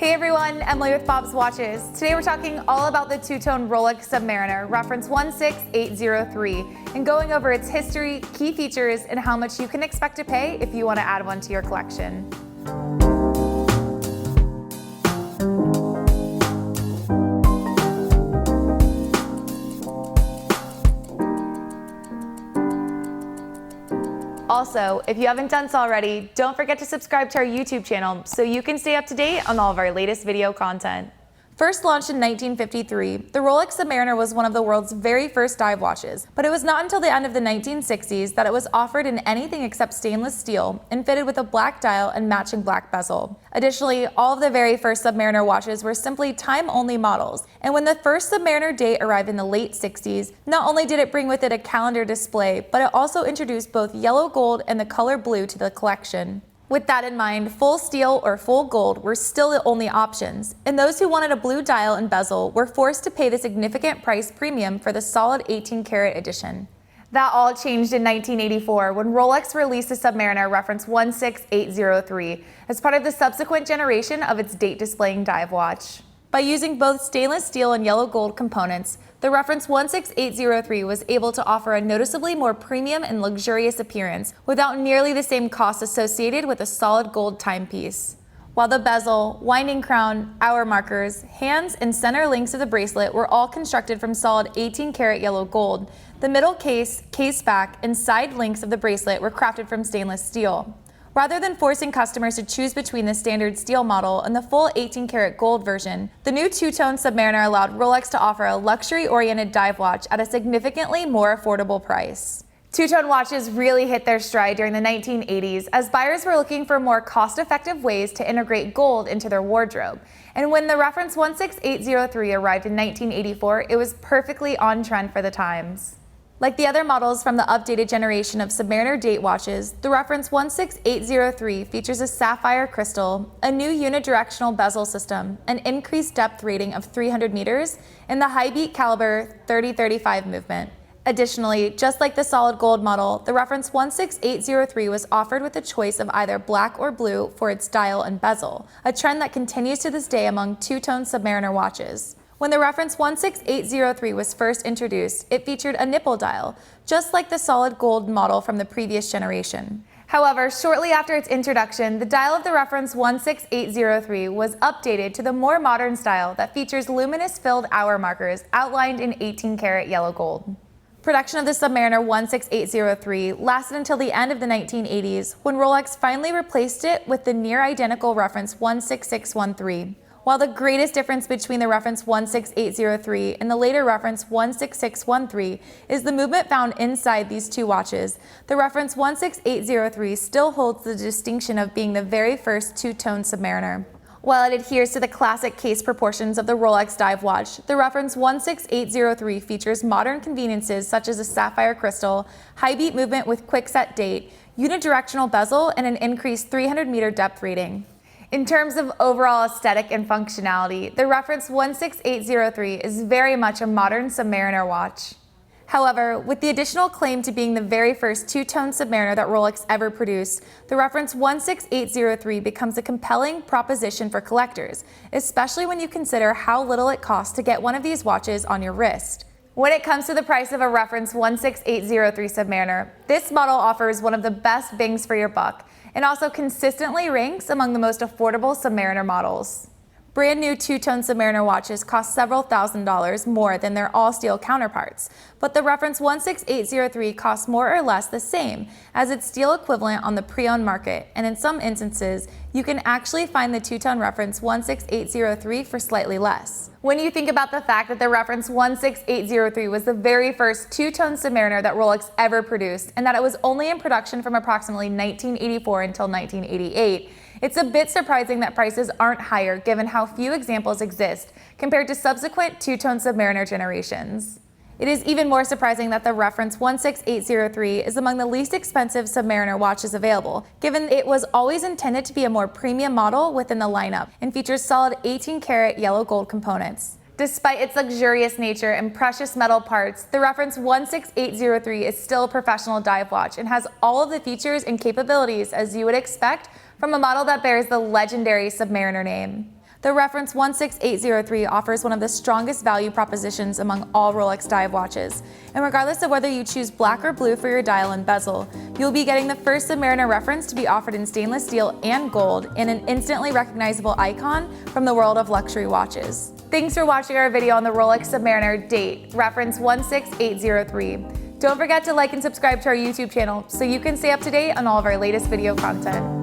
Hey everyone, Emily with Bob's Watches. Today we're talking all about the two-tone Rolex Submariner, reference 16803, and going over its history, key features, and how much you can expect to pay if you want to add one to your collection. Also, if you haven't done so already, don't forget to subscribe to our YouTube channel so you can stay up to date on all of our latest video content. First launched in 1953, the Rolex Submariner was one of the world's very first dive watches, but it was not until the end of the 1960s that it was offered in anything except stainless steel and fitted with a black dial and matching black bezel. Additionally, all of the very first Submariner watches were simply time-only models, and when the first Submariner date arrived in the late 60s, not only did it bring with it a calendar display, but it also introduced both yellow gold and the color blue to the collection. With that in mind, full steel or full gold were still the only options, and those who wanted a blue dial and bezel were forced to pay the significant price premium for the solid 18-karat edition. That all changed in 1984 when Rolex released the Submariner reference 16803 as part of the subsequent generation of its date-displaying dive watch. By using both stainless steel and yellow gold components, the reference 16803 was able to offer a noticeably more premium and luxurious appearance without nearly the same costs associated with a solid gold timepiece. While the bezel, winding crown, hour markers, hands, and center links of the bracelet were all constructed from solid 18-karat yellow gold, the middle case, case back, and side links of the bracelet were crafted from stainless steel. Rather than forcing customers to choose between the standard steel model and the full 18-karat gold version, the new two-tone Submariner allowed Rolex to offer a luxury-oriented dive watch at a significantly more affordable price. Two-tone watches really hit their stride during the 1980s as buyers were looking for more cost-effective ways to integrate gold into their wardrobe. And when the reference 16803 arrived in 1984, it was perfectly on trend for the times. Like the other models from the updated generation of Submariner date watches, the reference 16803 features a sapphire crystal, a new uni-directional bezel system, an increased depth rating of 300 meters, and the high beat caliber 30-35 movement. Additionally, just like the solid gold model, the reference 16803 was offered with a choice of either black or blue for its dial and bezel, a trend that continues to this day among two-tone Submariner watches. When the reference 16803 was first introduced, it featured a nipple dial, just like the solid gold model from the previous generation. However, shortly after its introduction, the dial of the reference 16803 was updated to the more modern style that features luminous-filled hour markers outlined in 18-karat yellow gold. Production of the Submariner 16803 lasted until the end of the 1980s, when Rolex finally replaced it with the near-identical reference 16613. While the greatest difference between the reference 16803 and the later reference 16613 is the movement found inside these two watches, the reference 16803 still holds the distinction of being the very first two-tone Submariner. While it adheres to the classic case proportions of the Rolex dive watch, the reference 16803 features modern conveniences such as a sapphire crystal, high beat movement with quick set date, unidirectional bezel, and an increased 300-meter depth rating. In terms of overall aesthetic and functionality, the reference 16803 is very much a modern Submariner watch. However, with the additional claim to being the very first two-tone Submariner that Rolex ever produced, the reference 16803 becomes a compelling proposition for collectors, especially when you consider how little it costs to get one of these watches on your wrist. When it comes to the price of a reference 16803 Submariner, this model offers one of the best bangs for your buck, and also consistently ranks among the most affordable Submariner models. Brand new two-tone Submariner watches cost several $1,000s more than their all-steel counterparts, but the reference 16803 costs more or less the same as its steel equivalent on the pre-owned market, and in some instances, you can actually find the two-tone reference 16803 for slightly less. When you think about the fact that the reference 16803 was the very first two-tone Submariner that Rolex ever produced, and that it was only in production from approximately 1984 until 1988, it's a bit surprising that prices aren't higher given how few examples exist compared to subsequent two-tone Submariner generations. It is even more surprising that the reference 16803 is among the least expensive Submariner watches available, given it was always intended to be a more premium model within the lineup and features solid 18-karat yellow gold components. Despite its luxurious nature and precious metal parts, the reference 16803 is still a professional dive watch and has all of the features and capabilities as you would expect from a model that bears the legendary Submariner name. The reference 16803 offers one of the strongest value propositions among all Rolex dive watches, and regardless of whether you choose black or blue for your dial and bezel, you'll be getting the first Submariner reference to be offered in stainless steel and gold and an instantly recognizable icon from the world of luxury watches. Thanks for watching our video on the Rolex Submariner, date reference 16803. Don't forget to like and subscribe to our YouTube channel so you can stay up to date on all of our latest video content.